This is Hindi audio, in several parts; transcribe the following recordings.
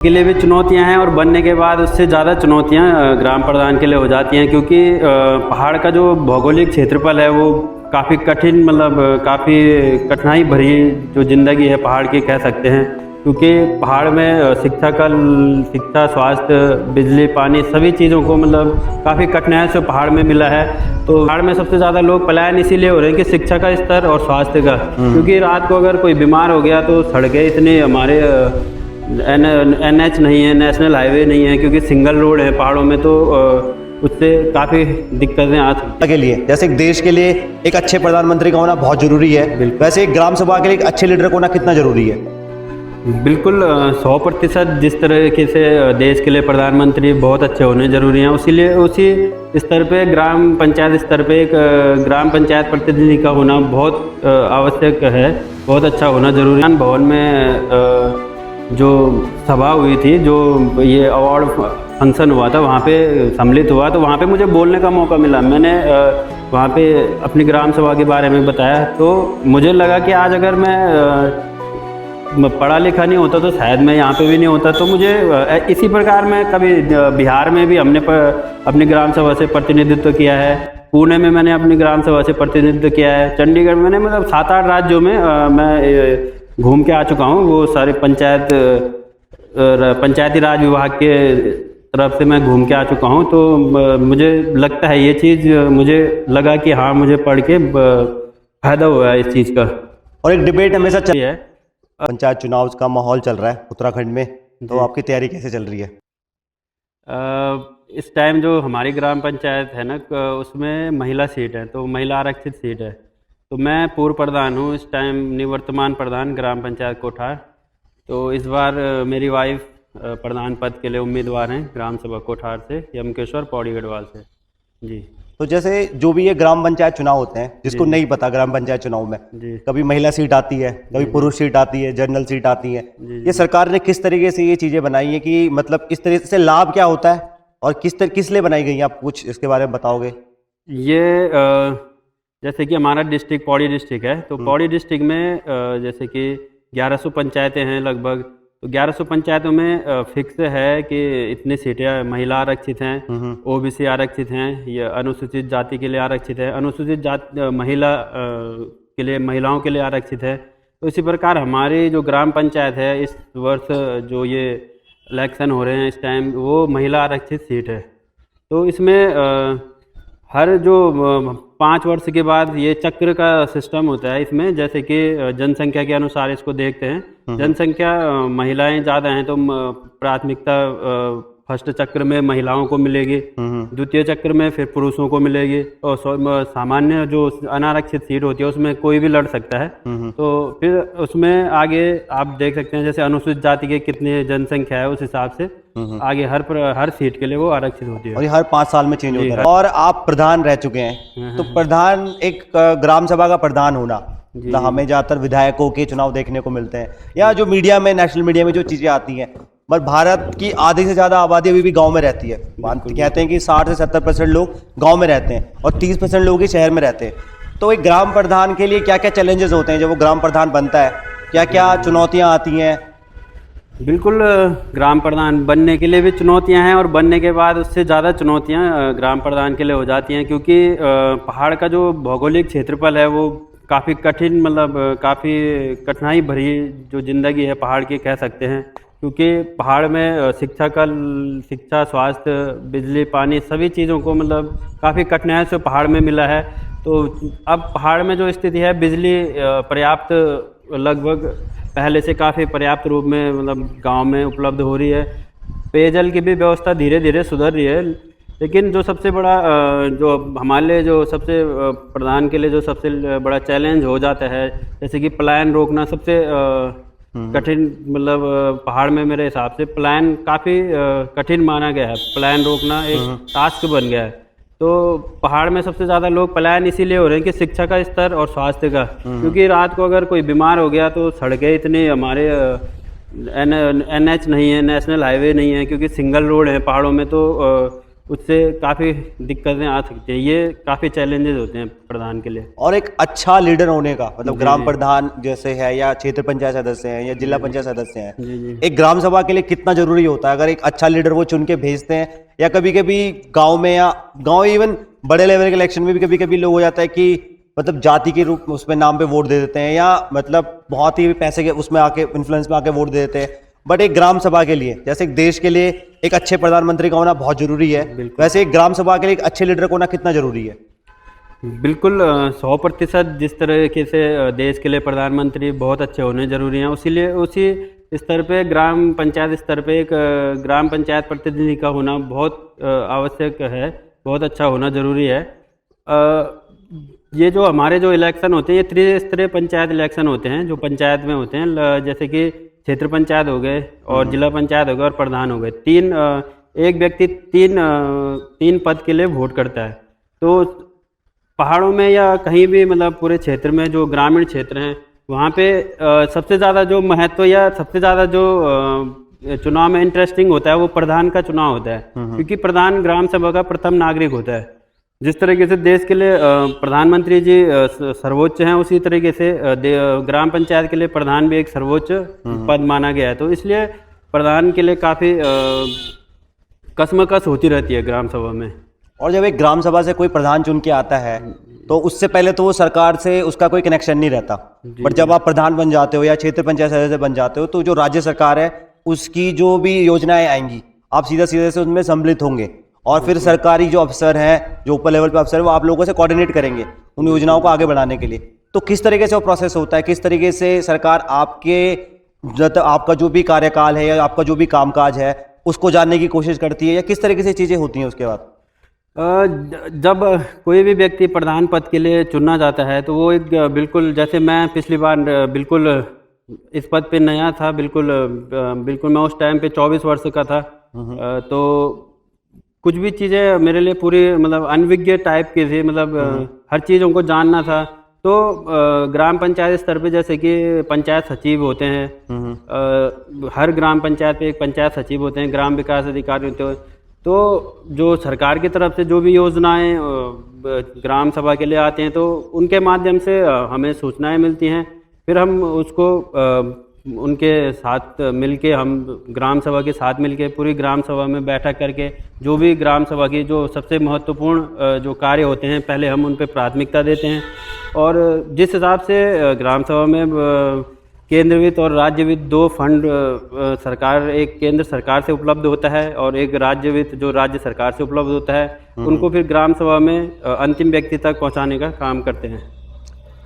के लिए भी चुनौतियां हैं और बनने के बाद उससे ज़्यादा चुनौतियां ग्राम प्रधान के लिए हो जाती हैं, क्योंकि पहाड़ का जो भौगोलिक क्षेत्रफल है वो काफ़ी कठिन, मतलब काफ़ी कठिनाई भरी जो ज़िंदगी है पहाड़ की कह सकते हैं। क्योंकि पहाड़ में शिक्षा, स्वास्थ्य, बिजली, पानी सभी चीज़ों को मतलब काफ़ी कठिनाई से पहाड़ में मिला है। तो पहाड़ में सबसे ज़्यादा लोग पलायन इसीलिए हो रहे हैं कि शिक्षा का स्तर और स्वास्थ्य का, क्योंकि रात को अगर कोई बीमार हो गया तो सड़कें इतनी हमारे NH नहीं है, नेशनल हाईवे नहीं है, क्योंकि सिंगल रोड है पहाड़ों में, तो उससे काफ़ी दिक्कतें आ सकती के लिए। जैसे एक देश के लिए एक अच्छे प्रधानमंत्री का होना बहुत जरूरी है, वैसे एक ग्राम सभा के लिए एक अच्छे लीडर का होना कितना जरूरी है? बिल्कुल 100% जिस तरीके से देश के लिए प्रधानमंत्री बहुत अच्छे होने जरूरी हैं, उसी स्तर पे ग्राम पंचायत स्तर पे एक ग्राम पंचायत प्रतिनिधि का होना बहुत आवश्यक है, बहुत अच्छा होना जरूरी है। भवन में जो सभा हुई थी, जो ये अवार्ड फंक्शन हुआ था, वहाँ पे सम्मिलित हुआ, तो वहाँ पे मुझे बोलने का मौका मिला। मैंने वहाँ पे अपनी ग्राम सभा के बारे में बताया, तो मुझे लगा कि आज अगर मैं पढ़ा लिखा नहीं होता तो शायद मैं यहाँ पे भी नहीं होता। तो मुझे इसी प्रकार मैं कभी बिहार में भी हमने अपनी ग्राम सभा से प्रतिनिधित्व किया है, पुणे में मैंने अपनी ग्राम सभा से प्रतिनिधित्व किया है, चंडीगढ़ में मैंने मतलब 7-8 राज्यों में मैं घूम के आ चुका हूँ। वो सारे पंचायती राज विभाग के तरफ से मैं घूम के आ चुका हूँ। तो मुझे लगता है ये चीज़, मुझे लगा कि हाँ, मुझे पढ़ के फायदा हुआ है इस चीज़ का। और एक डिबेट हमेशा चल रही है, पंचायत चुनाव का माहौल चल रहा है उत्तराखंड में, तो आपकी तैयारी कैसे चल रही है? इस टाइम जो हमारी ग्राम पंचायत है ना, उसमें महिला सीट है, तो महिला आरक्षित सीट है। तो मैं पूर्व प्रधान हूँ इस टाइम, निवर्तमान प्रधान ग्राम पंचायत कोठार। तो इस बार मेरी वाइफ प्रधान पद के लिए उम्मीदवार हैं ग्राम सभा कोठार से, यमकेश्वर पौड़ी गढ़वाल से जी। तो जैसे जो भी ये ग्राम पंचायत चुनाव होते हैं, जिसको नहीं पता, ग्राम पंचायत चुनाव में कभी महिला सीट आती है, कभी पुरुष सीट आती है, जनरल सीट आती है, ये सरकार ने किस तरीके से ये चीज़ें बनाई है कि मतलब इस तरीके से लाभ क्या होता है और किस लिए बनाई गई है? आप कुछ इसके बारे में बताओगे? ये जैसे कि हमारा डिस्ट्रिक्ट पौड़ी डिस्ट्रिक्ट है, तो पौड़ी डिस्ट्रिक्ट में जैसे कि 1100 पंचायतें हैं लगभग। तो 1100 पंचायतों में फिक्स है कि इतनी सीटें महिला आरक्षित हैं, OBC आरक्षित हैं, या अनुसूचित जाति के लिए आरक्षित है, अनुसूचित जाति महिला के लिए, महिलाओं के लिए आरक्षित है। तो इसी प्रकार हमारी जो ग्राम पंचायत है, इस वर्ष जो ये इलेक्शन हो रहे हैं इस टाइम, वो महिला आरक्षित सीट है। तो इसमें हर जो 5 वर्ष के बाद ये चक्र का सिस्टम होता है इसमें, जैसे कि जनसंख्या के अनुसार इसको देखते हैं। जनसंख्या महिलाएं ज़्यादा हैं तो प्राथमिकता फर्स्ट चक्र में महिलाओं को मिलेगी, द्वितीय चक्र में फिर पुरुषों को मिलेगी, और सामान्य जो अनारक्षित सीट होती है उसमें कोई भी लड़ सकता है। तो फिर उसमें आगे आप देख सकते हैं जैसे अनुसूचित जाति के कितनी जनसंख्या है, उस हिसाब से आगे हर सीट के लिए वो आरक्षित होती है, और ये हर 5 साल में चेंज होता है। और आप प्रधान रह चुके हैं, तो प्रधान, एक ग्राम सभा का प्रधान होना, हमें ज़्यादातर विधायकों के चुनाव देखने को मिलते हैं, या जो मीडिया में, नेशनल मीडिया में जो चीज़ें आती हैं, पर भारत की आधी से ज़्यादा आबादी अभी भी गांव में रहती है। कहते हैं कि 60 से 70% लोग गांव में रहते हैं और 30% लोग ही शहर में रहते हैं। तो एक ग्राम प्रधान के लिए क्या क्या चैलेंजेस होते हैं जब वो ग्राम प्रधान बनता है, क्या क्या चुनौतियाँ आती हैं? बिल्कुल, ग्राम प्रधान बनने के लिए भी चुनौतियां हैं और बनने के बाद उससे ज़्यादा चुनौतियां ग्राम प्रधान के लिए हो जाती हैं, क्योंकि पहाड़ का जो भौगोलिक क्षेत्रफल है वो काफ़ी कठिन, मतलब काफ़ी कठिनाई भरी जो ज़िंदगी है पहाड़ की कह सकते हैं। क्योंकि पहाड़ में शिक्षा, स्वास्थ्य, बिजली, पानी सभी चीज़ों को मतलब काफ़ी कठिनाई से पहाड़ में मिला है। तो अब पहाड़ में जो स्थिति है, बिजली पर्याप्त, लगभग पहले से काफ़ी पर्याप्त रूप में मतलब गांव में उपलब्ध हो रही है। पेयजल की भी व्यवस्था धीरे धीरे सुधर रही है। लेकिन जो सबसे बड़ा जो हमारे लिए जो सबसे प्रधान के लिए जो सबसे बड़ा चैलेंज हो जाता है, जैसे कि पलायन रोकना सबसे कठिन, मतलब पहाड़ में मेरे हिसाब से पलायन काफ़ी कठिन माना गया है। पलायन रोकना एक टास्क बन गया है। तो पहाड़ में सबसे ज़्यादा लोग पलायन इसीलिए हो रहे हैं कि शिक्षा का स्तर और स्वास्थ्य का, क्योंकि रात को अगर कोई बीमार हो गया तो सड़कें इतनी हमारे NH नहीं है, नेशनल हाईवे नहीं है, क्योंकि सिंगल रोड है पहाड़ों में, तो उससे काफ़ी दिक्कतें आ सकती हैं। ये काफ़ी चैलेंजेस होते हैं प्रधान के लिए। और एक अच्छा लीडर होने का मतलब ग्राम प्रधान जैसे है या क्षेत्र पंचायत सदस्य हैं या जिला पंचायत सदस्य हैं, जी। एक ग्राम सभा के लिए कितना जरूरी होता है? अगर एक अच्छा लीडर वो चुन के भेजते हैं, या कभी कभी गांव में या गांव इवन बड़े लेवल के इलेक्शन में भी कभी कभी लोग हो जाता है कि मतलब जाति के रूप में उसमें नाम पे वोट दे देते हैं, या मतलब बहुत ही पैसे के उसमें आके इन्फ्लुएंस में आके वोट दे देते हैं। बट एक ग्राम सभा के लिए, जैसे एक देश के लिए एक अच्छे प्रधानमंत्री का होना बहुत जरूरी है, वैसे एक ग्राम सभा के लिए एक अच्छे लीडर का होना कितना जरूरी है? बिल्कुल 100% जिस तरीके से देश के लिए प्रधानमंत्री बहुत अच्छे होने जरूरी हैं, उसी स्तर पे ग्राम पंचायत स्तर पे एक ग्राम पंचायत प्रतिनिधि का होना बहुत आवश्यक है, बहुत अच्छा होना जरूरी है। ये जो हमारे जो इलेक्शन होते हैं, ये त्रिस्तरीय पंचायत इलेक्शन होते हैं जो पंचायत में होते हैं, जैसे कि क्षेत्र पंचायत हो गए और जिला पंचायत हो गए और प्रधान हो गए। एक व्यक्ति तीन पद के लिए वोट करता है। तो पहाड़ों में या कहीं भी मतलब पूरे क्षेत्र में जो ग्रामीण क्षेत्र हैं, वहाँ पे सबसे ज़्यादा जो महत्व या सबसे ज़्यादा जो चुनाव में इंटरेस्टिंग होता है वो प्रधान का चुनाव होता है, क्योंकि प्रधान ग्राम सभा का प्रथम नागरिक होता है। जिस तरीके से देश के लिए प्रधानमंत्री जी सर्वोच्च हैं, उसी तरीके से ग्राम पंचायत के लिए प्रधान भी एक सर्वोच्च पद माना गया है। तो इसलिए प्रधान के लिए काफ़ी कसमकस होती रहती है ग्राम सभा में। और जब एक ग्राम सभा से कोई प्रधान चुन के आता है तो उससे पहले तो वो सरकार से उसका कोई कनेक्शन नहीं रहता, बट जब आप प्रधान बन जाते हो या क्षेत्र पंचायत सदस्य बन जाते हो तो जो राज्य सरकार है उसकी जो भी योजनाएं आएंगी आप सीधा सीधे से उनमें सम्मिलित होंगे, और फिर सरकारी जो अफसर हैं, जो ऊपर लेवल पे अफसर है, वो आप लोगों से कोऑर्डिनेट करेंगे उन योजनाओं को आगे बढ़ाने के लिए। तो किस तरीके से वो प्रोसेस होता है, किस तरीके से सरकार आपका जो भी कार्यकाल है या आपका जो भी कामकाज है उसको जानने की कोशिश करती है, या किस तरीके से चीज़ें होती हैं उसके बाद? जब कोई भी व्यक्ति प्रधान पद के लिए चुना जाता है तो वो एक बिल्कुल, जैसे मैं पिछली बार बिल्कुल इस पद पे नया था, बिल्कुल मैं उस टाइम पे 24 वर्ष का था। तो कुछ भी चीज़ें मेरे लिए पूरी मतलब अनविज्ञ टाइप की थी, मतलब हर चीज़ उनको जानना था। तो ग्राम पंचायत स्तर पे जैसे कि पंचायत सचिव होते हैं, हर ग्राम पंचायत पे एक पंचायत सचिव होते हैं, ग्राम विकास अधिकारी होते हैं। तो जो सरकार की तरफ से जो भी योजनाएं ग्राम सभा के लिए आते हैं तो उनके माध्यम से हमें सूचनाएं मिलती हैं, फिर हम उसको उनके साथ मिलके, हम ग्राम सभा के साथ मिलके पूरी ग्राम सभा में बैठक करके जो भी ग्राम सभा की जो सबसे महत्वपूर्ण जो कार्य होते हैं पहले हम उन पर प्राथमिकता देते हैं। और जिस हिसाब से ग्राम सभा में केंद्र वित्त और राज्य वित्त दो फंड सरकार, एक केंद्र सरकार से उपलब्ध होता है और एक राज्य वित्त जो राज्य सरकार से उपलब्ध होता है, उनको फिर ग्राम सभा में अंतिम व्यक्ति तक पहुंचाने का काम करते हैं।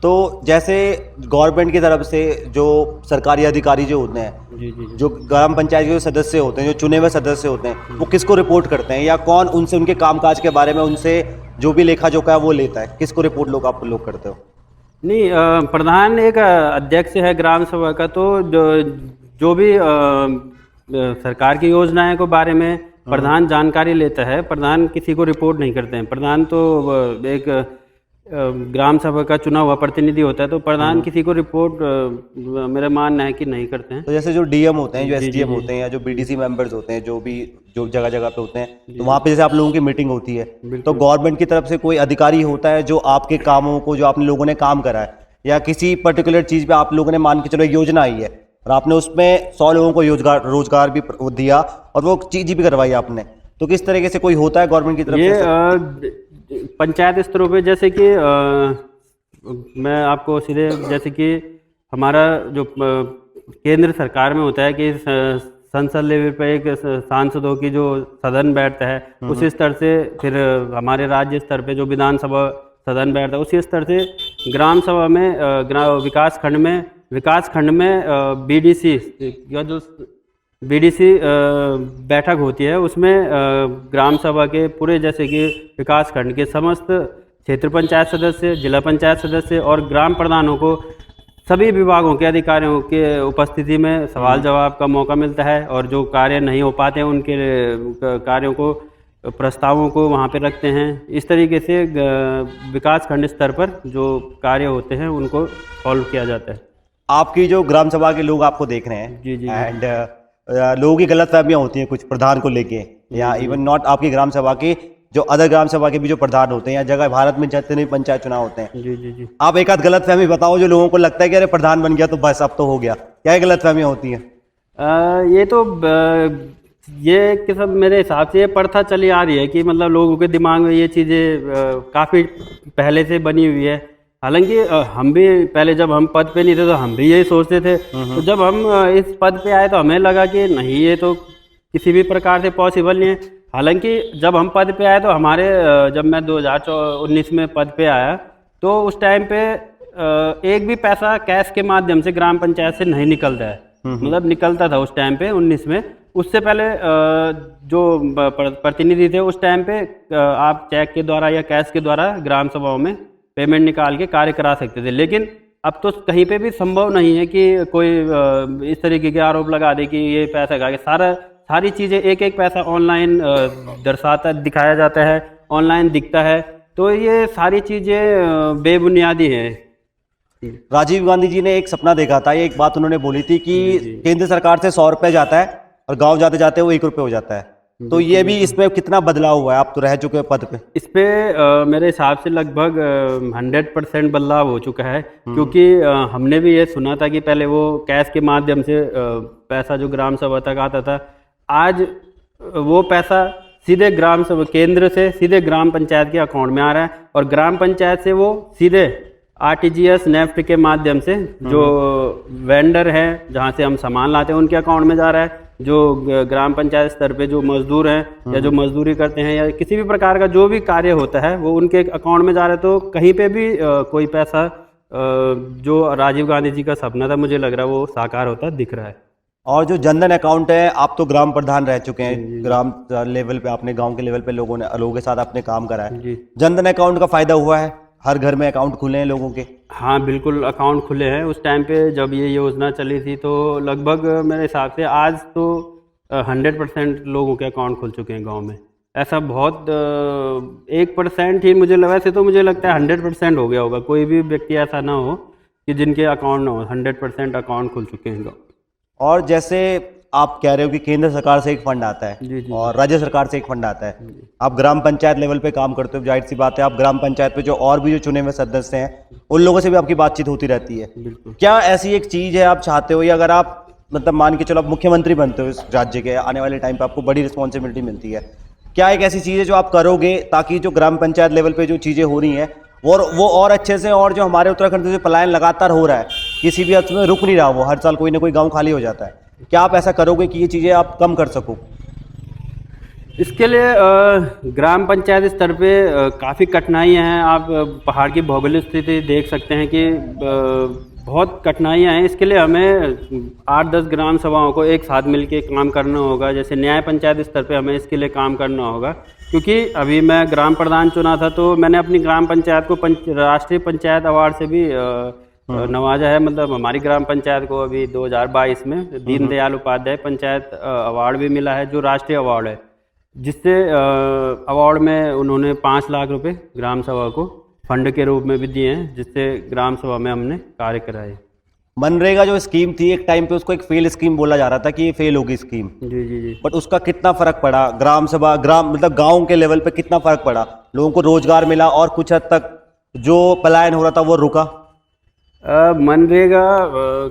तो जैसे गवर्नमेंट की तरफ से जो सरकारी अधिकारी जो होते हैं, जी। जो ग्राम पंचायत के जो सदस्य होते हैं, जो चुने हुए सदस्य होते हैं, वो किसको रिपोर्ट करते हैं, या कौन उनसे उनके कामकाज के बारे में उनसे जो भी लेखा जोखा है वो लेता है? किसको रिपोर्ट आप लोग करते हो? नहीं, प्रधान एक अध्यक्ष है ग्राम सभा का, तो जो भी सरकार की योजनाएं के बारे में प्रधान जानकारी लेता है। प्रधान किसी को रिपोर्ट नहीं करते हैं। प्रधान तो एक ग्राम सभा का चुना हुआ प्रतिनिधि होता है, तो प्रधान किसी को रिपोर्ट मेरा मानना है कि नहीं करते हैं। तो जैसे जो डीएम होते हैं, जो एसडीएम होते हैं, या जो बीडीसी मेंबर्स होते हैं, जो जगह जगह पे होते हैं, तो वहाँ पे जैसे आप लोगों की मीटिंग होती है, तो गवर्नमेंट की तरफ से कोई अधिकारी होता है जो आपके कामों को, जो आपने लोगों ने काम करा है, या किसी पर्टिकुलर चीज़ पे आप लोगों ने मान के चलो एक योजना आई है और आपने उसमें 100 लोगों को रोजगार भी दिया और वो चीज़ भी करवाई आपने, तो किस तरीके से कोई होता है गवर्नमेंट की तरफ से? पंचायत स्तरों पे, जैसे कि मैं आपको सीधे, जैसे कि हमारा जो केंद्र सरकार में होता है कि संसद लेवल पे एक सांसदों की जो सदन बैठता है, उसी स्तर से फिर हमारे राज्य स्तर पे जो विधानसभा सदन बैठता है, उसी स्तर से ग्राम सभा में विकास खंड में बीडीसी या जो बीडीसी बैठक होती है, उसमें ग्राम सभा के पूरे, जैसे कि विकास खंड के समस्त क्षेत्र पंचायत सदस्य, जिला पंचायत सदस्य और ग्राम प्रधानों को सभी विभागों के अधिकारियों के उपस्थिति में सवाल जवाब का मौका मिलता है, और जो कार्य नहीं हो पाते हैं उनके कार्यों को, प्रस्तावों को वहाँ पे रखते हैं। इस तरीके से विकास खंड स्तर पर जो कार्य होते हैं उनको सॉल्व किया जाता है। आपकी जो ग्राम सभा के लोग आपको देख रहे हैं, जी। एंड लोगों की गलतफहमियां होती हैं कुछ प्रधान को लेके, या इवन नॉट आपकी ग्राम सभा के, जो अदर ग्राम सभा के भी जो प्रधान होते हैं या जगह भारत में जितने भी पंचायत चुनाव होते हैं, जी जी जी। आप एक आध गलतफहमी बताओ जो लोगों को लगता है कि अरे प्रधान बन गया तो बस अब तो हो गया, क्या गलतफहमियां होती हैं? ये तो ये कि सब मेरे हिसाब से ये प्रथा चली आ रही है कि मतलब लोगों के दिमाग में ये चीज़ें काफ़ी पहले से बनी हुई है। हालांकि हम भी पहले जब हम पद पे नहीं थे तो हम भी यही सोचते थे। तो जब हम इस पद पे आए तो हमें लगा कि नहीं, ये तो किसी भी प्रकार से पॉसिबल नहीं है। हालांकि जब हम पद पे आए तो हमारे जब मैं 2019 में पद पे आया तो उस टाइम पे एक भी पैसा कैश के माध्यम से ग्राम पंचायत से नहीं निकलता है। मतलब निकलता था उस टाइम पे 19 में। उससे पहले जो प्रतिनिधि थे उस टाइम पे आप चेक के द्वारा या कैश के द्वारा ग्राम सभाओं में पेमेंट निकाल के कार्य करा सकते थे। लेकिन अब तो कहीं पे भी संभव नहीं है कि कोई इस तरीके के आरोप लगा दे कि ये पैसा खा के सारी चीज़ें एक एक पैसा ऑनलाइन दिखाया जाता है, ऑनलाइन दिखता है। तो ये सारी चीज़ें बेबुनियादी हैं। राजीव गांधी जी ने एक सपना देखा था, ये एक बात उन्होंने बोली थी कि केंद्र सरकार से 100 रुपये जाता है और गांव जाते जाते वो 1 रुपये हो जाता है। तो ये भी इसमें कितना बदलाव हुआ है? आप तो रह चुके हैं पद पे। इस पे मेरे हिसाब से लगभग 100% बदलाव हो चुका है। क्योंकि हमने भी ये सुना था कि पहले वो कैश के माध्यम से पैसा जो ग्राम सभा तक आता था, आज वो पैसा सीधे ग्राम सभा केंद्र से सीधे ग्राम पंचायत के अकाउंट में आ रहा है और ग्राम पंचायत से वो सीधे आरटीजीएस नेफ्ट के माध्यम से जो वेंडर हैं जहाँ से हम सामान लाते हैं उनके अकाउंट में जा रहा है। जो ग्राम पंचायत स्तर पे जो मजदूर हैं या जो मजदूरी करते हैं या किसी भी प्रकार का जो भी कार्य होता है वो उनके अकाउंट में जा रहा है। तो कहीं पे भी कोई पैसा जो राजीव गांधी जी का सपना था, मुझे लग रहा है वो साकार होता दिख रहा है। और जो जनधन अकाउंट है, आप तो ग्राम प्रधान रह चुके हैं, ग्राम लेवल पे आपने गांव के लेवल पे लोगों के साथ आपने काम करा है। जनधन अकाउंट का फायदा हुआ है? हर घर में अकाउंट खुले हैं लोगों के? हाँ बिल्कुल, अकाउंट खुले हैं। उस टाइम पे जब ये योजना चली थी तो लगभग मेरे हिसाब से आज तो 100% लोगों के अकाउंट खुल चुके हैं गांव में। ऐसा बहुत 1% ही मुझे लगा, वैसे तो मुझे लगता है 100% हो गया होगा। कोई भी व्यक्ति ऐसा ना हो कि जिनके अकाउंट ना हो, 100% अकाउंट खुल चुके हैं गाँव। और जैसे आप कह रहे हो कि केंद्र सरकार से एक फंड आता है जी। और राज्य सरकार से एक फंड आता है, आप ग्राम पंचायत लेवल पे काम करते हो, जाहिर सी बात है आप ग्राम पंचायत पे जो और भी जो चुने हुए सदस्य हैं उन लोगों से भी आपकी बातचीत होती रहती है। क्या ऐसी एक चीज़ है आप चाहते हो, या अगर आप मतलब मान के चलो आप मुख्यमंत्री बनते हो इस राज्य के, आने वाले टाइम पर आपको बड़ी रिस्पॉन्सिबिलिटी मिलती है, क्या एक ऐसी चीज़ है जो आप करोगे ताकि जो ग्राम पंचायत लेवल पर जो चीज़ें हो रही हैं वो और अच्छे से, और जो हमारे उत्तराखंड से पलायन लगातार हो रहा है किसी भी हद में रुक नहीं रहा, वो हर साल कोई ना कोई गाँव खाली हो जाता है, क्या आप ऐसा करोगे कि ये चीज़ें आप कम कर सको? इसके लिए ग्राम पंचायत स्तर पे काफ़ी कठिनाइयाँ हैं। आप पहाड़ की भौगोलिक स्थिति देख सकते हैं कि बहुत कठिनाइयाँ हैं। इसके लिए हमें 8-10 ग्राम सभाओं को एक साथ मिलके काम करना होगा। जैसे न्याय पंचायत स्तर पे हमें इसके लिए काम करना होगा। क्योंकि अभी मैं ग्राम प्रधान चुना था तो मैंने अपनी ग्राम पंचायत को राष्ट्रीय पंचायत अवार्ड से भी नवाजा है। मतलब हमारी ग्राम पंचायत को अभी 2022 में दीनदयाल उपाध्याय पंचायत अवार्ड भी मिला है, जो राष्ट्रीय अवार्ड है, जिससे अवार्ड में उन्होंने 5 लाख रुपए ग्राम सभा को फंड के रूप में भी दिए हैं, जिससे ग्राम सभा में हमने कार्य कराए। मनरेगा जो स्कीम थी एक टाइम पे उसको एक फेल स्कीम बोला जा रहा था कि ये फेल होगी स्कीम। जी। बट उसका कितना फर्क पड़ा ग्राम सभा मतलब गांव के लेवल पे कितना फर्क पड़ा? लोगों को रोजगार मिला और कुछ हद तक जो पलायन हो रहा था वो रुका? मनरेगा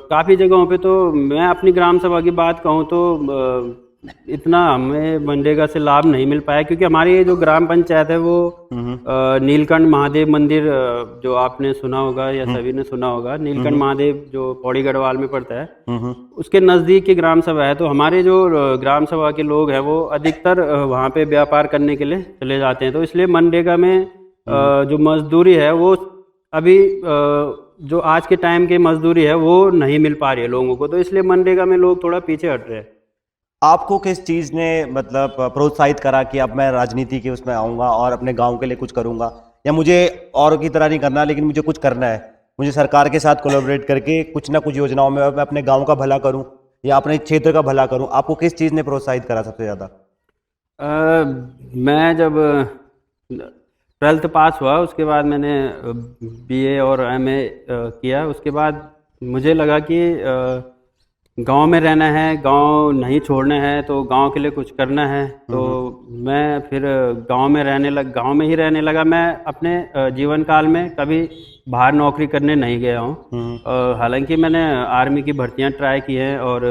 काफ़ी जगहों पे, तो मैं अपनी ग्राम सभा की बात कहूँ तो इतना हमें मनरेगा से लाभ नहीं मिल पाया। क्योंकि हमारी ये जो ग्राम पंचायत है वो नीलकंठ महादेव मंदिर, जो आपने सुना होगा या सभी ने सुना होगा, नीलकंठ महादेव जो पौड़ी गढ़वाल में पड़ता है, उसके नज़दीक की ग्राम सभा है। तो हमारे जो ग्राम सभा के लोग हैं वो अधिकतर वहाँ पे व्यापार करने के लिए चले जाते हैं। तो इसलिए मनरेगा में जो मजदूरी है वो अभी जो आज के टाइम की मजदूरी है वो नहीं मिल पा रही है लोगों को। तो इसलिए मनरेगा में लोग थोड़ा पीछे हट रहे हैं। आपको किस चीज़ ने मतलब प्रोत्साहित करा कि अब मैं राजनीति के उसमें आऊँगा और अपने गांव के लिए कुछ करूँगा, या मुझे और की तरह नहीं करना लेकिन मुझे कुछ करना है, मुझे सरकार के साथ कोलैबोरेट करके कुछ ना कुछ योजनाओं में मैं अपने गांव का भला करूँ या अपने क्षेत्र का भला करूँ? आपको किस चीज़ ने प्रोत्साहित करा सबसे ज़्यादा? मैं जब 12th पास हुआ उसके बाद मैंने BA और MA किया। उसके बाद मुझे लगा कि गांव में रहना है, गांव नहीं छोड़ना है, तो गांव के लिए कुछ करना है। तो मैं फिर गांव में ही रहने लगा। मैं अपने जीवन काल में कभी बाहर नौकरी करने नहीं गया हूँ। हालांकि मैंने आर्मी की भर्तियां ट्राई की हैं और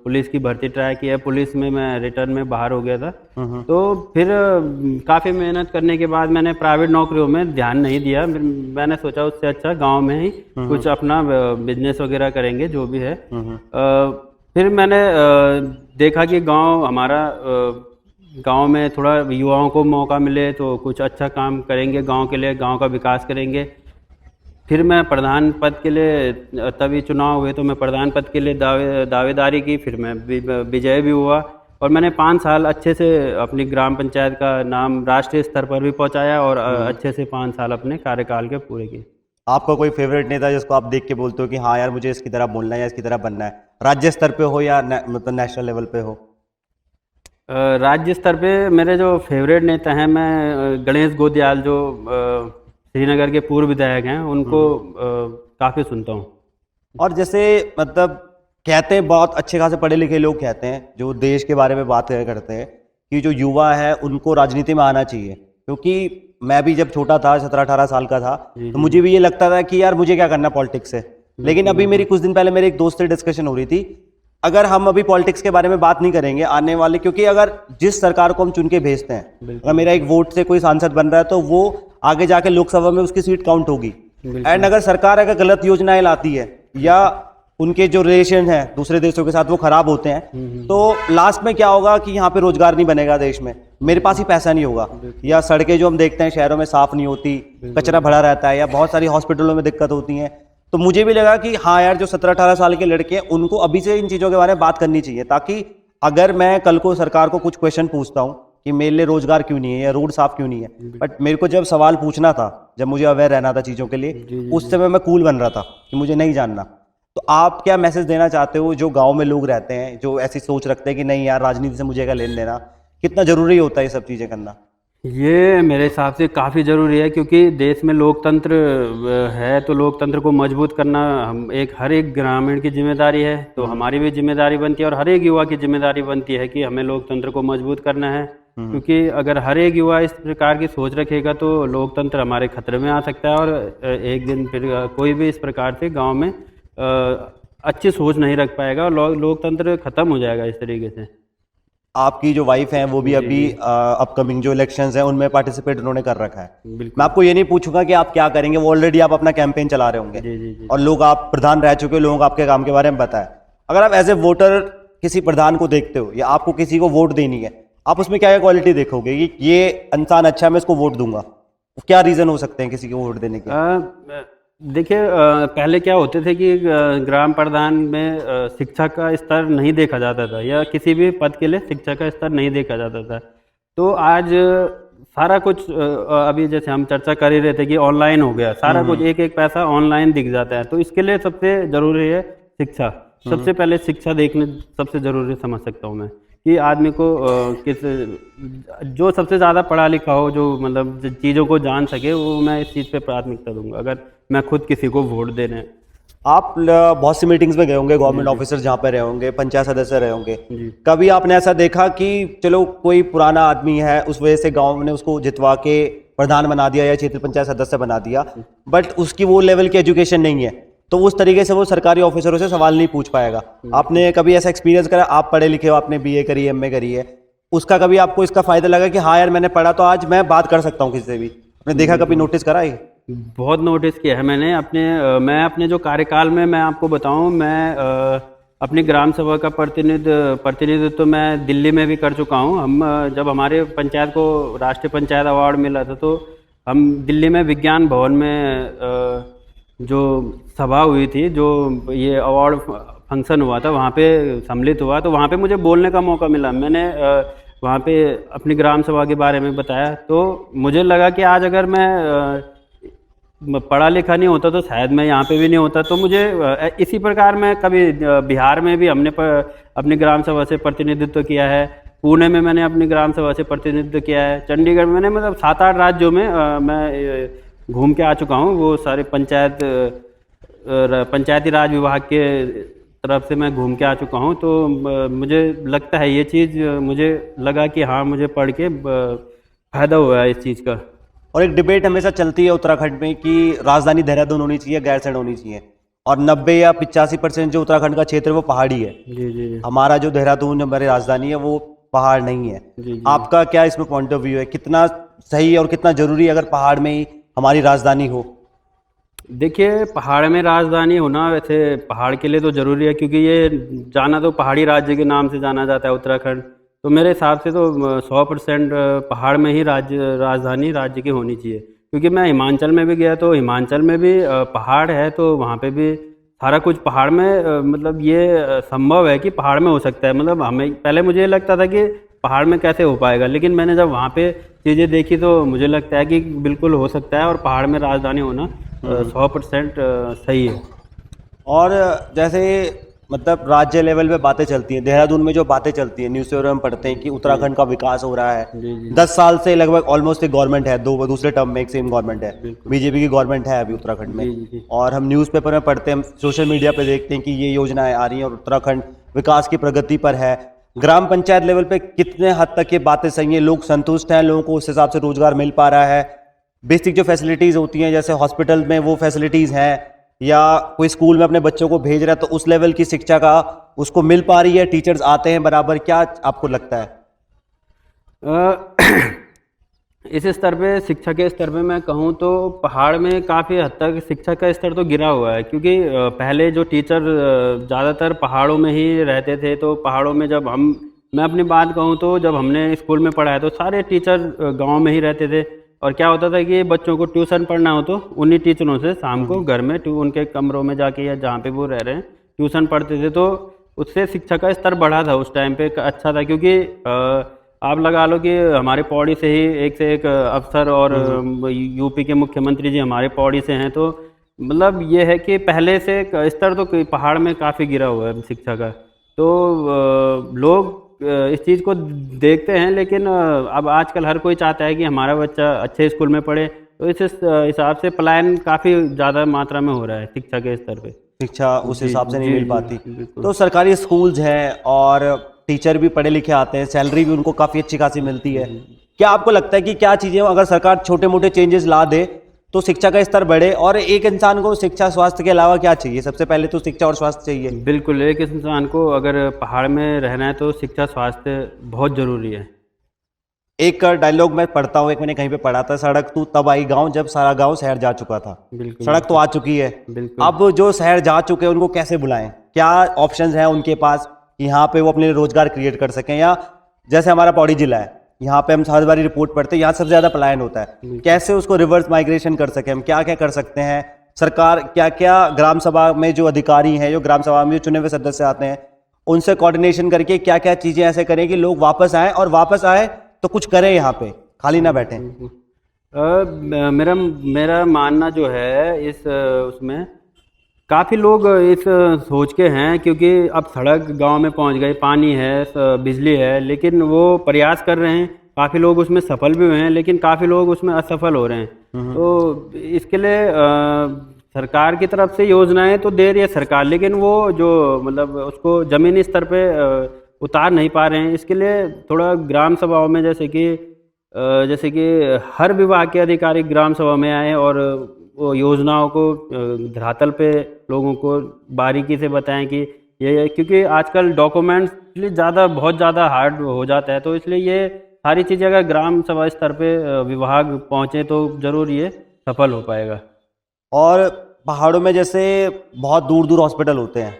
पुलिस की भर्ती ट्राई की है। पुलिस में मैं रिटर्न में बाहर हो गया था। तो फिर काफ़ी मेहनत करने के बाद मैंने प्राइवेट नौकरियों में ध्यान नहीं दिया। मैंने सोचा उससे अच्छा गांव में ही कुछ अपना बिजनेस वगैरह करेंगे, जो भी है। फिर मैंने देखा कि गांव में थोड़ा युवाओं को मौका मिले तो कुछ अच्छा काम करेंगे, गांव के लिए, गांव का विकास करेंगे। फिर मैं प्रधान पद के लिए, तभी चुनाव हुए तो मैं प्रधान पद के लिए दावेदारी की। फिर मैं विजय भी हुआ और मैंने 5 साल अच्छे से अपनी ग्राम पंचायत का नाम राष्ट्रीय स्तर पर भी पहुंचाया और अच्छे से 5 साल अपने कार्यकाल के पूरे किए। आपका कोई फेवरेट नेता जिसको आप देख के बोलते हो कि हाँ यार मुझे इसकी तरह बोलना है या इसकी तरह बनना है, राज्य स्तर पे हो या मतलब नेशनल लेवल पे हो? राज्य स्तर पे मेरे जो फेवरेट नेता हैं, मैं गणेश गोदयाल, जो श्रीनगर के पूर्व विधायक हैं, उनको काफ़ी सुनता हूँ। और जैसे मतलब कहते हैं, बहुत अच्छे खासे पढ़े लिखे लोग कहते हैं जो देश के बारे में बात करते हैं कि जो युवा है उनको राजनीति में आना चाहिए। क्योंकि मैं भी जब छोटा था, 17-18 साल का था, तो मुझे भी ये लगता था कि यार मुझे क्या करना पॉलिटिक्स से। लेकिन अभी मेरी कुछ दिन पहले मेरे एक दोस्त से डिस्कशन हो रही थी, अगर हम अभी पॉलिटिक्स के बारे में बात नहीं करेंगे आने वाले, क्योंकि अगर जिस सरकार को हम चुन के भेजते हैं, अगर मेरा एक वोट से कोई सांसद बन रहा है तो वो आगे जाके लोकसभा में उसकी सीट काउंट होगी। एंड अगर सरकार अगर गलत योजनाएं लाती है या उनके जो रिलेशन है दूसरे देशों के साथ वो खराब होते हैं, तो लास्ट में क्या होगा कि यहाँ पे रोजगार नहीं बनेगा देश में, मेरे पास ही पैसा नहीं होगा, या सड़कें जो हम देखते हैं शहरों में साफ नहीं होती, कचरा भरा रहता है, या बहुत सारी हॉस्पिटलों में दिक्कत होती है। तो मुझे भी लगा कि हाँ यार, जो 17-18 साल के लड़के हैं उनको अभी से इन चीज़ों के बारे में बात करनी चाहिए, ताकि अगर मैं कल को सरकार को कुछ क्वेश्चन पूछता हूँ कि मेरे लिए रोजगार क्यों नहीं है या रोड साफ क्यों नहीं है, बट मेरे को जब सवाल पूछना था, जब मुझे अवेयर रहना था चीज़ों के लिए, उस समय मैं कूल बन रहा था कि मुझे नहीं जानना। तो आप क्या मैसेज देना चाहते हो जो गाँव में लोग रहते हैं, जो ऐसी सोच रखते हैं कि नहीं यार राजनीति से मुझे क्या लेन देना, कितना जरूरी होता है ये सब चीज़ें करना? ये मेरे हिसाब से काफ़ी ज़रूरी है, क्योंकि देश में लोकतंत्र है, तो लोकतंत्र को मजबूत करना हर एक ग्रामीण की जिम्मेदारी है। तो हमारी भी जिम्मेदारी बनती है और हर एक युवा की जिम्मेदारी बनती है कि हमें लोकतंत्र को मजबूत करना है। क्योंकि अगर हर एक युवा इस प्रकार की सोच रखेगा तो लोकतंत्र हमारे खतरे में आ सकता है, और एक दिन फिर कोई भी इस प्रकार से गाँव में अच्छी सोच नहीं रख पाएगा और लोकतंत्र खत्म हो जाएगा इस तरीके से। आपकी जो वाइफ हैं वो भी अभी अपकमिंग जो इलेक्शंस हैं उनमें पार्टिसिपेट उन्होंने कर रखा है। मैं आपको ये नहीं पूछूंगा कि आप क्या करेंगे, वो ऑलरेडी आप अपना कैंपेन चला रहे होंगे। जी। और लोग, आप प्रधान रह चुके हो, लोगों को आपके काम के बारे में बताया। अगर आप एज ए वोटर किसी प्रधान को देखते हो या आपको किसी को वोट देनी है, आप उसमें क्या क्वालिटी देखोगे कि ये इंसान अच्छा है, मैं इसको वोट दूंगा? क्या रीजन हो सकते हैं किसी को वोट देने के? देखिए, पहले क्या होते थे कि ग्राम प्रधान में शिक्षा का स्तर नहीं देखा जाता था, या किसी भी पद के लिए शिक्षा का स्तर नहीं देखा जाता था। तो आज सारा कुछ, अभी जैसे हम चर्चा कर ही रहे थे कि ऑनलाइन हो गया सारा कुछ, एक एक पैसा ऑनलाइन दिख जाता है। तो इसके लिए सबसे ज़रूरी है शिक्षा। सबसे पहले शिक्षा देखने सबसे ज़रूरी समझ सकता हूँ मैं, कि आदमी को जो सबसे ज़्यादा पढ़ा लिखा हो, जो मतलब चीज़ों को जान सके, वो मैं इस चीज़ पे प्राथमिकता दूंगा अगर मैं खुद किसी को वोट देने। आप बहुत सी मीटिंग्स में गए होंगे, गवर्नमेंट ऑफिसर जहाँ पे रहे होंगे, पंचायत सदस्य रहे होंगे, कभी आपने ऐसा देखा कि चलो कोई पुराना आदमी है, उस वजह से गांव ने उसको जितवा के प्रधान बना दिया या क्षेत्र पंचायत सदस्य बना दिया, बट उसकी वो लेवल की एजुकेशन नहीं है, तो उस तरीके से वो सरकारी ऑफिसरों से सवाल नहीं पूछ पाएगा? आपने कभी ऐसा एक्सपीरियंस करा? आप पढ़े लिखे हो, आपने BA करी है, MA करी है, उसका कभी आपको इसका फायदा लगा कि हाँ यार मैंने पढ़ा तो आज मैं बात कर सकता हूँ किसी से भी? आपने देखा, कभी नोटिस करा? ये बहुत नोटिस किया है मैंने मैं अपने जो कार्यकाल में, मैं आपको बताऊं, मैं अपनी ग्राम सभा का प्रतिनिधित्व तो मैं दिल्ली में भी कर चुका हूं। हम जब हमारे पंचायत को राष्ट्रीय पंचायत अवार्ड मिला था, तो हम दिल्ली में विज्ञान भवन में जो सभा हुई थी, जो ये अवार्ड फंक्शन हुआ था, वहाँ पे सम्मिलित हुआ, तो वहाँ पे मुझे बोलने का मौका मिला। मैंने वहाँ पे अपनी ग्राम सभा के बारे में बताया, तो मुझे लगा कि आज अगर मैं पढ़ा लिखा नहीं होता तो शायद मैं यहाँ पे भी नहीं होता। तो मुझे इसी प्रकार मैं कभी बिहार में भी हमने अपनी ग्राम सभा से प्रतिनिधित्व किया है, पुणे में मैंने अपनी ग्राम सभा से प्रतिनिधित्व किया है, चंडीगढ़ में मैंने मतलब 7-8 राज्यों में मैं घूम के आ चुका हूँ। वो सारे पंचायती राज विभाग के तरफ से मैं घूम के आ चुका हूँ, तो मुझे लगता है ये चीज़, मुझे लगा कि हाँ मुझे पढ़ के फ़ायदा हुआ है इस चीज़ का। और एक डिबेट हमेशा चलती है उत्तराखंड में कि राजधानी देहरादून होनी चाहिए, गैरसैंण होनी चाहिए, और 90 या 85% जो उत्तराखंड का क्षेत्र है वो पहाड़ी है। जी जी जी हमारा जो देहरादून हमारी राजधानी है वो पहाड़ नहीं है। जी जी। आपका क्या इसमें पॉइंट ऑफ व्यू है, कितना सही और कितना जरूरी है अगर पहाड़ में ही हमारी राजधानी हो? देखिए, पहाड़ में राजधानी होना वैसे पहाड़ के लिए तो ज़रूरी है, क्योंकि ये जाना तो पहाड़ी राज्य के नाम से जाना जाता है उत्तराखंड। तो मेरे हिसाब से तो 100% पहाड़ में ही राजधानी राज्य की होनी चाहिए। क्योंकि मैं हिमाचल में भी गया, तो हिमाचल में भी पहाड़ है, तो वहाँ पे भी सारा कुछ पहाड़ में मतलब ये संभव है कि पहाड़ में हो सकता है। मतलब हमें पहले मुझे लगता था कि पहाड़ में कैसे हो पाएगा, लेकिन मैंने जब वहाँ पे चीज़ें देखी तो मुझे लगता है कि बिल्कुल हो सकता है, और पहाड़ में राजधानी होना 100% सही है। और जैसे मतलब राज्य लेवल पे बातें चलती हैं, देहरादून में जो बातें चलती हैं, न्यूज़पेपर में हम पढ़ते हैं कि उत्तराखंड का विकास हो रहा है। जी जी 10 साल से लगभग ऑलमोस्ट एक गवर्नमेंट है, दूसरे टर्म में एक सेम गवर्नमेंट है, बिल्कुल। बीजेपी की गवर्नमेंट है अभी उत्तराखंड में। जी जी जी और हम न्यूज़पेपर में पढ़ते हैं, हम सोशल मीडिया पे देखते हैं कि ये योजनाएं आ रही हैं और उत्तराखंड विकास की प्रगति पर है। ग्राम पंचायत लेवल पे कितने हद तक ये बातें सही हैं, लोग संतुष्ट हैं, लोगों को उस हिसाब से रोजगार मिल पा रहा है? बेसिक जो फैसिलिटीज़ होती हैं जैसे हॉस्पिटल में वो फैसिलिटीज़ हैं, या कोई स्कूल में अपने बच्चों को भेज रहा है तो उस लेवल की शिक्षा का उसको मिल पा रही है, टीचर्स आते हैं बराबर, क्या आपको लगता है? इस स्तर पे, शिक्षा के स्तर पे मैं कहूँ तो पहाड़ में काफ़ी हद तक शिक्षा का स्तर तो गिरा हुआ है। क्योंकि पहले जो टीचर ज़्यादातर पहाड़ों में ही रहते थे, तो पहाड़ों में जब मैं अपनी बात कहूँ तो जब हमने स्कूल में पढ़ा है तो सारे टीचर गांव में ही रहते थे। और क्या होता था कि बच्चों को ट्यूशन पढ़ना हो तो उन्हीं टीचरों से शाम को घर में उनके कमरों में जाके या जहाँ पे वो रह रहे हैं ट्यूशन पढ़ते थे। तो उससे शिक्षा का स्तर बढ़ा था उस टाइम पे, अच्छा था। क्योंकि आप लगा लो कि हमारे पौड़ी से ही एक से एक अफसर और यूपी के मुख्यमंत्री जी हमारे पौड़ी से हैं। तो मतलब ये है कि पहले से स्तर तो पहाड़ में काफ़ी गिरा हुआ है शिक्षा का। तो लोग इस चीज़ को देखते हैं, लेकिन अब आजकल हर कोई चाहता है कि हमारा बच्चा अच्छे स्कूल में पढ़े। तो इस हिसाब से पलायन काफ़ी ज़्यादा मात्रा में हो रहा है शिक्षा के स्तर पे। शिक्षा उस हिसाब से नहीं जी, मिल जी, पाती। बिल्कुल। तो सरकारी स्कूल्स हैं और टीचर भी पढ़े लिखे आते हैं, सैलरी भी उनको काफ़ी अच्छी खासी मिलती है। क्या आपको लगता है कि क्या चीज़ें अगर सरकार छोटे मोटे चेंजेस ला दे तो शिक्षा का स्तर बढ़े? और एक इंसान को शिक्षा स्वास्थ्य के अलावा क्या चाहिए? सबसे पहले तो शिक्षा और स्वास्थ्य चाहिए। बिल्कुल, एक इंसान को अगर पहाड़ में रहना है तो शिक्षा स्वास्थ्य बहुत ज़रूरी है। एक डायलॉग मैं पढ़ता हूँ, एक मैंने कहीं पे पढ़ा था, सड़क तू तब आई गांव जब सारा गांव शहर जा चुका था। बिल्कुल सड़क तो आ चुकी है, बिल्कुल। अब जो शहर जा चुके हैं उनको कैसे बुलाएं? क्या ऑप्शंस हैं उनके पास यहाँ पे वो अपने रोजगार क्रिएट कर सकें? या जैसे हमारा पौड़ी जिला है, यहाँ पे हम हर बारी रिपोर्ट पढ़ते हैं, यहाँ सबसे ज्यादा पलायन होता है, कैसे उसको रिवर्स माइग्रेशन कर सकें? हम क्या क्या कर सकते हैं? सरकार क्या क्या ग्राम सभा में जो अधिकारी हैं, जो ग्राम सभा में जो चुने हुए सदस्य आते हैं, उनसे कोऑर्डिनेशन करके क्या क्या चीजें ऐसे करें कि लोग वापस आए, और वापस आए तो कुछ करें, यहाँ पे खाली ना बैठे? मेरा मानना जो है इस उसमें काफ़ी लोग इस सोच के हैं, क्योंकि अब सड़क गांव में पहुंच गई, पानी है, बिजली है, लेकिन वो प्रयास कर रहे हैं। काफ़ी लोग उसमें सफल भी हुए हैं, लेकिन काफ़ी लोग उसमें असफल हो रहे हैं। तो इसके लिए सरकार की तरफ से योजनाएं तो दे रही है सरकार, लेकिन वो जो मतलब उसको ज़मीनी स्तर पे उतार नहीं पा रहे हैं। इसके लिए थोड़ा ग्राम सभाओं में जैसे कि हर विभाग के अधिकारी ग्राम सभा में आए और वो योजनाओं को धरातल पे लोगों को बारीकी से बताएं कि ये, क्योंकि आजकल डॉक्यूमेंट्स बहुत ज़्यादा हार्ड हो जाता है। तो इसलिए ये सारी चीज़ें अगर ग्राम सभा स्तर पे विभाग पहुँचे तो ज़रूर ये सफल हो पाएगा। और पहाड़ों में जैसे बहुत दूर दूर हॉस्पिटल होते हैं,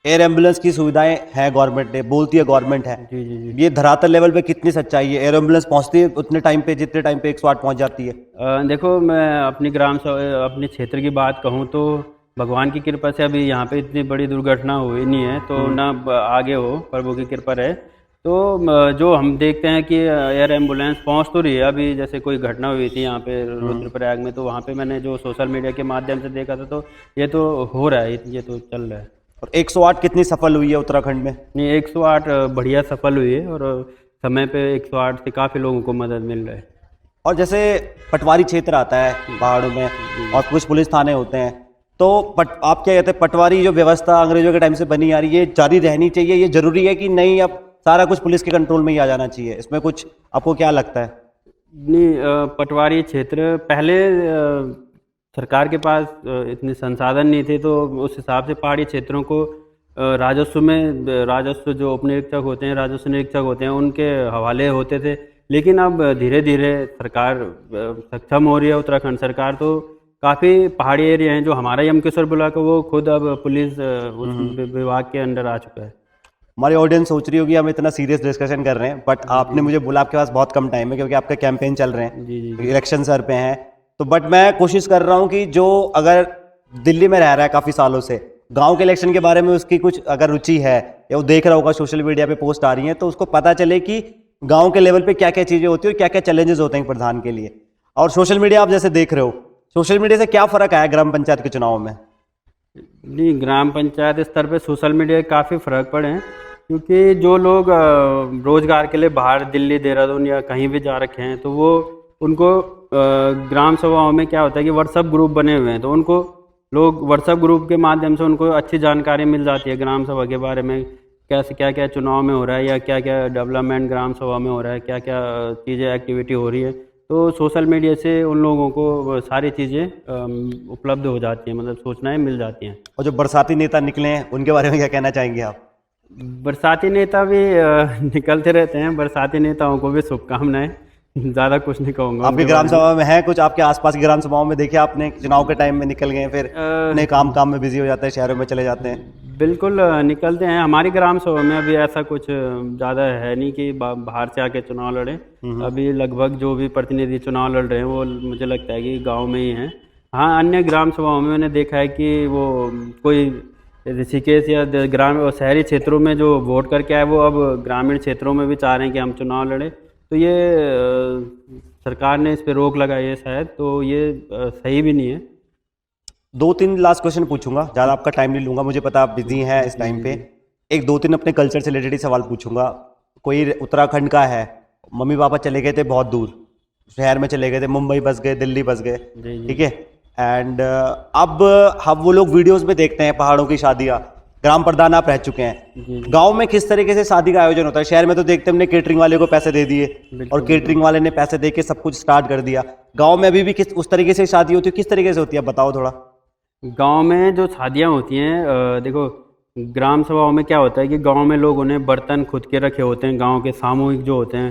एयर एम्बुलेंस की सुविधाएं हैं, गवर्नमेंट ने बोलती है, गवर्नमेंट है। जी जी जी। ये धरातल लेवल पे कितनी सच्चाई है? एयर एम्बुलेंस पहुंचती है उतने टाइम पे जितने टाइम पे 108 पहुंच जाती है? देखो, मैं अपने क्षेत्र की बात कहूँ तो भगवान की कृपा से अभी यहाँ पे इतनी बड़ी दुर्घटना हुई नहीं है, तो ना आगे हो, प्रभु की कृपा रहे। तो जो हम देखते हैं कि एयर एम्बुलेंस पहुँच तो रही है। अभी जैसे कोई घटना हुई थी यहाँ पे रुद्रप्रयाग में, तो वहाँ पे मैंने जो सोशल मीडिया के माध्यम से देखा था, तो ये तो हो रहा है, ये तो चल रहा है। और 108 कितनी सफल हुई है उत्तराखंड में? नहीं, 108 बढ़िया सफल हुई है, और समय पे 108 से काफ़ी लोगों को मदद मिल रहा है। और जैसे पटवारी क्षेत्र आता है पहाड़ों में और कुछ पुलिस थाने होते हैं, तो आप क्या कहते हैं, पटवारी जो व्यवस्था अंग्रेजों के टाइम से बनी आ रही है, जारी रहनी चाहिए, ये जरूरी है कि नहीं, अब सारा कुछ पुलिस के कंट्रोल में ही आ जाना चाहिए? इसमें कुछ आपको क्या लगता है? नहीं, पटवारी क्षेत्र पहले सरकार के पास इतने संसाधन नहीं थे, तो उस हिसाब से पहाड़ी क्षेत्रों को राजस्व जो उप निरीक्षक होते हैं, राजस्व निरीक्षक होते हैं, उनके हवाले होते थे। लेकिन अब धीरे धीरे सरकार सक्षम हो रही है, उत्तराखंड सरकार, तो काफ़ी पहाड़ी एरिया हैं जो हमारा यमकेश्वर ब्लॉक है, वो खुद अब पुलिस उस विभाग के अंडर आ चुका है। हमारी ऑडियंस सोच रही होगी हम इतना सीरियस डिस्कशन कर रहे हैं, बट आपने मुझे बोला आपके पास बहुत कम टाइम है क्योंकि आपका कैंपेन चल रहे हैं, जी जी इलेक्शन सर पे हैं, तो बट मैं कोशिश कर रहा हूँ कि जो अगर दिल्ली में रह रहा है काफ़ी सालों से, गांव के इलेक्शन के बारे में उसकी कुछ अगर रुचि है या वो देख रहा होगा सोशल मीडिया पे पोस्ट आ रही हैं, तो उसको पता चले कि गांव के लेवल पे क्या क्या चीज़ें होती है और क्या क्या चैलेंजेस होते हैं प्रधान के लिए। और सोशल मीडिया आप जैसे देख रहे हो, सोशल मीडिया से क्या फ़र्क आया ग्राम पंचायत के चुनाव में? नहीं, ग्राम पंचायत स्तर पे सोशल मीडिया के काफ़ी फ़र्क पड़े हैं, क्योंकि जो लोग रोज़गार के लिए बाहर दिल्ली, देहरादून या कहीं भी जा रखे हैं, तो वो उनको ग्राम सभाओं में क्या होता है कि व्हाट्सएप ग्रुप बने हुए हैं, तो उनको लोग व्हाट्सएप ग्रुप के माध्यम से उनको अच्छी जानकारी मिल जाती है ग्राम सभा के बारे में, कैसे क्या क्या चुनाव में हो रहा है या क्या क्या डेवलपमेंट ग्राम सभा में हो रहा है, क्या क्या चीज़ें एक्टिविटी हो रही है। तो सोशल मीडिया से उन लोगों को सारी चीज़ें उपलब्ध हो जाती हैं, मतलब सूचनाएं मिल जाती हैं। और जो बरसाती नेता निकले हैं उनके बारे में क्या कहना चाहेंगे आप? बरसाती नेता भी निकलते रहते हैं, बरसाती नेताओं को भी शुभकामनाएं। ज़्यादा कुछ नहीं कहूँगा। आपकी ग्राम सभा में है कुछ, आपके आसपास की ग्राम सभाओं में देखिए आपने, चुनाव के टाइम में निकल गए, फिर अपने काम में बिजी हो जाते हैं, शहरों में चले जाते हैं? बिल्कुल निकलते हैं। हमारी ग्राम सभा में अभी ऐसा कुछ ज़्यादा है नहीं कि बाहर से आके चुनाव लड़ें। अभी लगभग जो भी प्रतिनिधि चुनाव लड़ रहे हैं वो मुझे लगता है कि गांव में ही हैं। हाँ, अन्य ग्राम सभाओं में मैंने देखा है कि वो कोई ऋषिकेश या ग्राम और शहरी क्षेत्रों में जो वोट करके आए, वो अब ग्रामीण क्षेत्रों में भी चाह रहे हैं कि हम चुनाव लड़ें। तो ये सरकार ने इस पर रोक लगाई है शायद, तो ये सही भी नहीं है। 2-3 लास्ट क्वेश्चन पूछूंगा, ज़्यादा आपका टाइम नहीं लूंगा, मुझे पता आप बिजी हैं इस टाइम पे। एक 2-3 अपने कल्चर से रिलेटेड सवाल पूछूंगा। कोई उत्तराखंड का है, मम्मी पापा चले गए थे बहुत दूर, शहर में चले गए थे, मुंबई बस गए, दिल्ली बस गए, ठीक है, एंड अब हम वो लोग वीडियोस में देखते हैं पहाड़ों की शादियाँ, ग्राम प्रधान आप रह चुके हैं, गांव में किस तरीके से शादी का आयोजन होता है? शहर में तो देखते हैं हमने केटरिंग वाले को पैसे दे दिए और केटरिंग वाले ने पैसे दे के सब कुछ स्टार्ट कर दिया। गांव में अभी भी किस उस तरीके से शादी होती है, किस तरीके से होती है, बताओ थोड़ा। गांव में जो शादियां होती हैं, देखो ग्राम सभाओं में क्या होता है कि गांव में लोगों ने बर्तन खुद के रखे होते हैं, गांव के सामूहिक जो होते हैं,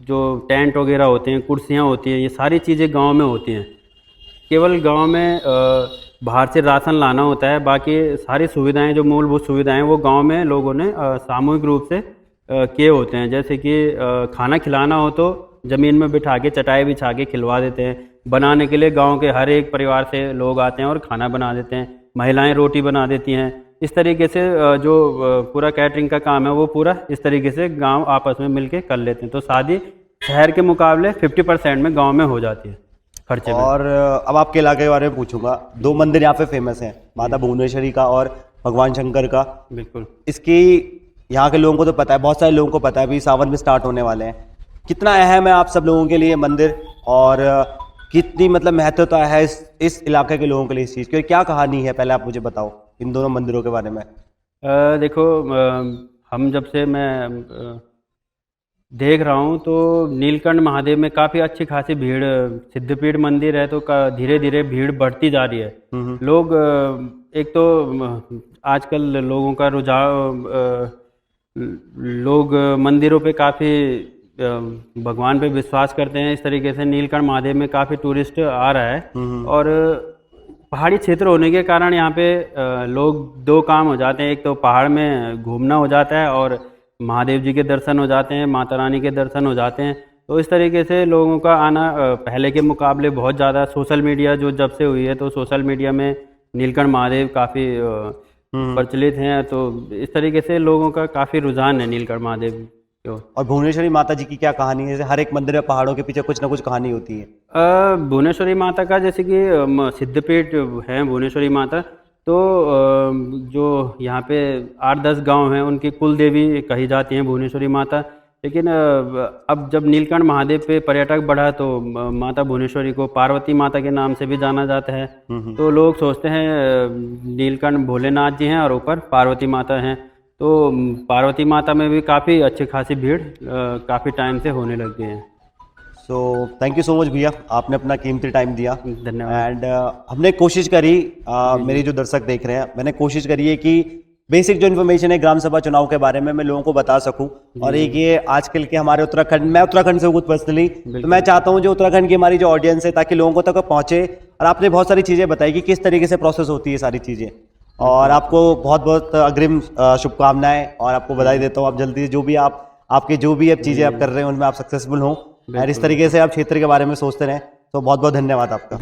जो टेंट वगैरह होते हैं, कुर्सियां होती हैं, ये सारी चीज़ें गांव में होती हैं। केवल गांव में बाहर से राशन लाना होता है, बाकी सारी सुविधाएं, जो मूलभूत सुविधाएं, वो गांव में लोगों ने सामूहिक रूप से किए होते हैं। जैसे कि खाना खिलाना हो तो ज़मीन में बिठा के चटाई बिछा के खिलवा देते हैं। बनाने के लिए गांव के हर एक परिवार से लोग आते हैं और खाना बना देते हैं। महिलाएं रोटी बना देती हैं। इस तरीके से जो पूरा कैटरिंग का काम है वो पूरा इस तरीके से गांव आपस में मिलके कर लेते हैं। तो शादी शहर के मुकाबले 50% में गांव में हो जाती है खर्चे में। और अब आपके इलाके के बारे में पूछूंगा। 2 मंदिर यहाँ पे फेमस हैं, माता भुवनेश्वरी का और भगवान शंकर का। बिल्कुल। इसकी यहाँ के लोगों को तो पता है, बहुत सारे लोगों को पता है, अभी सावन में स्टार्ट होने वाले हैं। कितना अहम है आप सब लोगों के लिए मंदिर, और कितनी मतलब महत्वता है इस इलाके के लोगों के लिए इस चीज़ की, क्या कहानी है, पहले आप मुझे बताओ इन दोनों मंदिरों के बारे में। देखो, हम जब से मैं देख रहा हूँ तो नीलकंठ महादेव में काफ़ी अच्छी खासी भीड़, सिद्धपीठ मंदिर है तो धीरे धीरे भीड़ बढ़ती जा रही है। लोग एक तो आजकल लोगों का रुझान, लोग मंदिरों पे काफ़ी भगवान पे विश्वास करते हैं। इस तरीके से नीलकंठ महादेव में काफ़ी टूरिस्ट आ रहा है, और पहाड़ी क्षेत्र होने के कारण यहाँ पे लोग 2 काम हो जाते हैं। एक तो पहाड़ में घूमना हो जाता है और महादेव जी के दर्शन हो जाते हैं, माता रानी के दर्शन हो जाते हैं। तो इस तरीके से लोगों का आना पहले के मुकाबले बहुत ज़्यादा, सोशल मीडिया जो जब से हुई है तो सोशल मीडिया में नीलकंठ महादेव काफ़ी प्रचलित हैं। तो इस तरीके से लोगों का काफ़ी रुझान है नीलकंठ महादेव। और भुवनेश्वरी माता जी की क्या कहानी है? जैसे हर एक मंदिर में पहाड़ों के पीछे कुछ ना कुछ कहानी होती है। भुवनेश्वरी माता का, जैसे कि सिद्धपीठ है भुवनेश्वरी माता, तो जो यहाँ पे 8-10 गांव हैं उनकी कुल देवी कही जाती हैं भुवनेश्वरी माता। लेकिन अब जब नीलकंठ महादेव पे पर्यटक बढ़ा तो माता भुवनेश्वरी को पार्वती माता के नाम से भी जाना जाता है। तो लोग सोचते हैं नीलकंठ भोलेनाथ जी हैं और ऊपर पार्वती माता हैं। तो पार्वती माता में भी काफ़ी अच्छी खासी भीड़ काफ़ी टाइम से होने लग गई है। So thank you so much भैया, आपने अपना कीमती टाइम दिया। धन्यवाद। एंड हमने कोशिश करी, मेरे जो दर्शक देख रहे हैं, मैंने कोशिश करी है कि बेसिक जो इन्फॉर्मेशन है ग्राम सभा चुनाव के बारे में मैं लोगों को बता सकूं। और एक ये आजकल के हमारे उत्तराखंड, मैं उत्तराखंड से हूं खुद पर्सनली, तो मैं चाहता हूं जो उत्तराखंड की हमारी जो ऑडियंस है ताकि लोगों को तक पहुंचे। और आपने बहुत सारी चीज़ें बताई कि किस तरीके से प्रोसेस होती है सारी चीज़ें, और आपको बहुत बहुत अग्रिम शुभकामनाएं और आपको बधाई देता हूँ। आप जल्दी जो भी आपके जो भी अब चीज़ें आप कर रहे हैं उनमें आप सक्सेसफुल हों और इस तरीके से आप क्षेत्र के बारे में सोचते रहें। तो बहुत बहुत धन्यवाद आपका।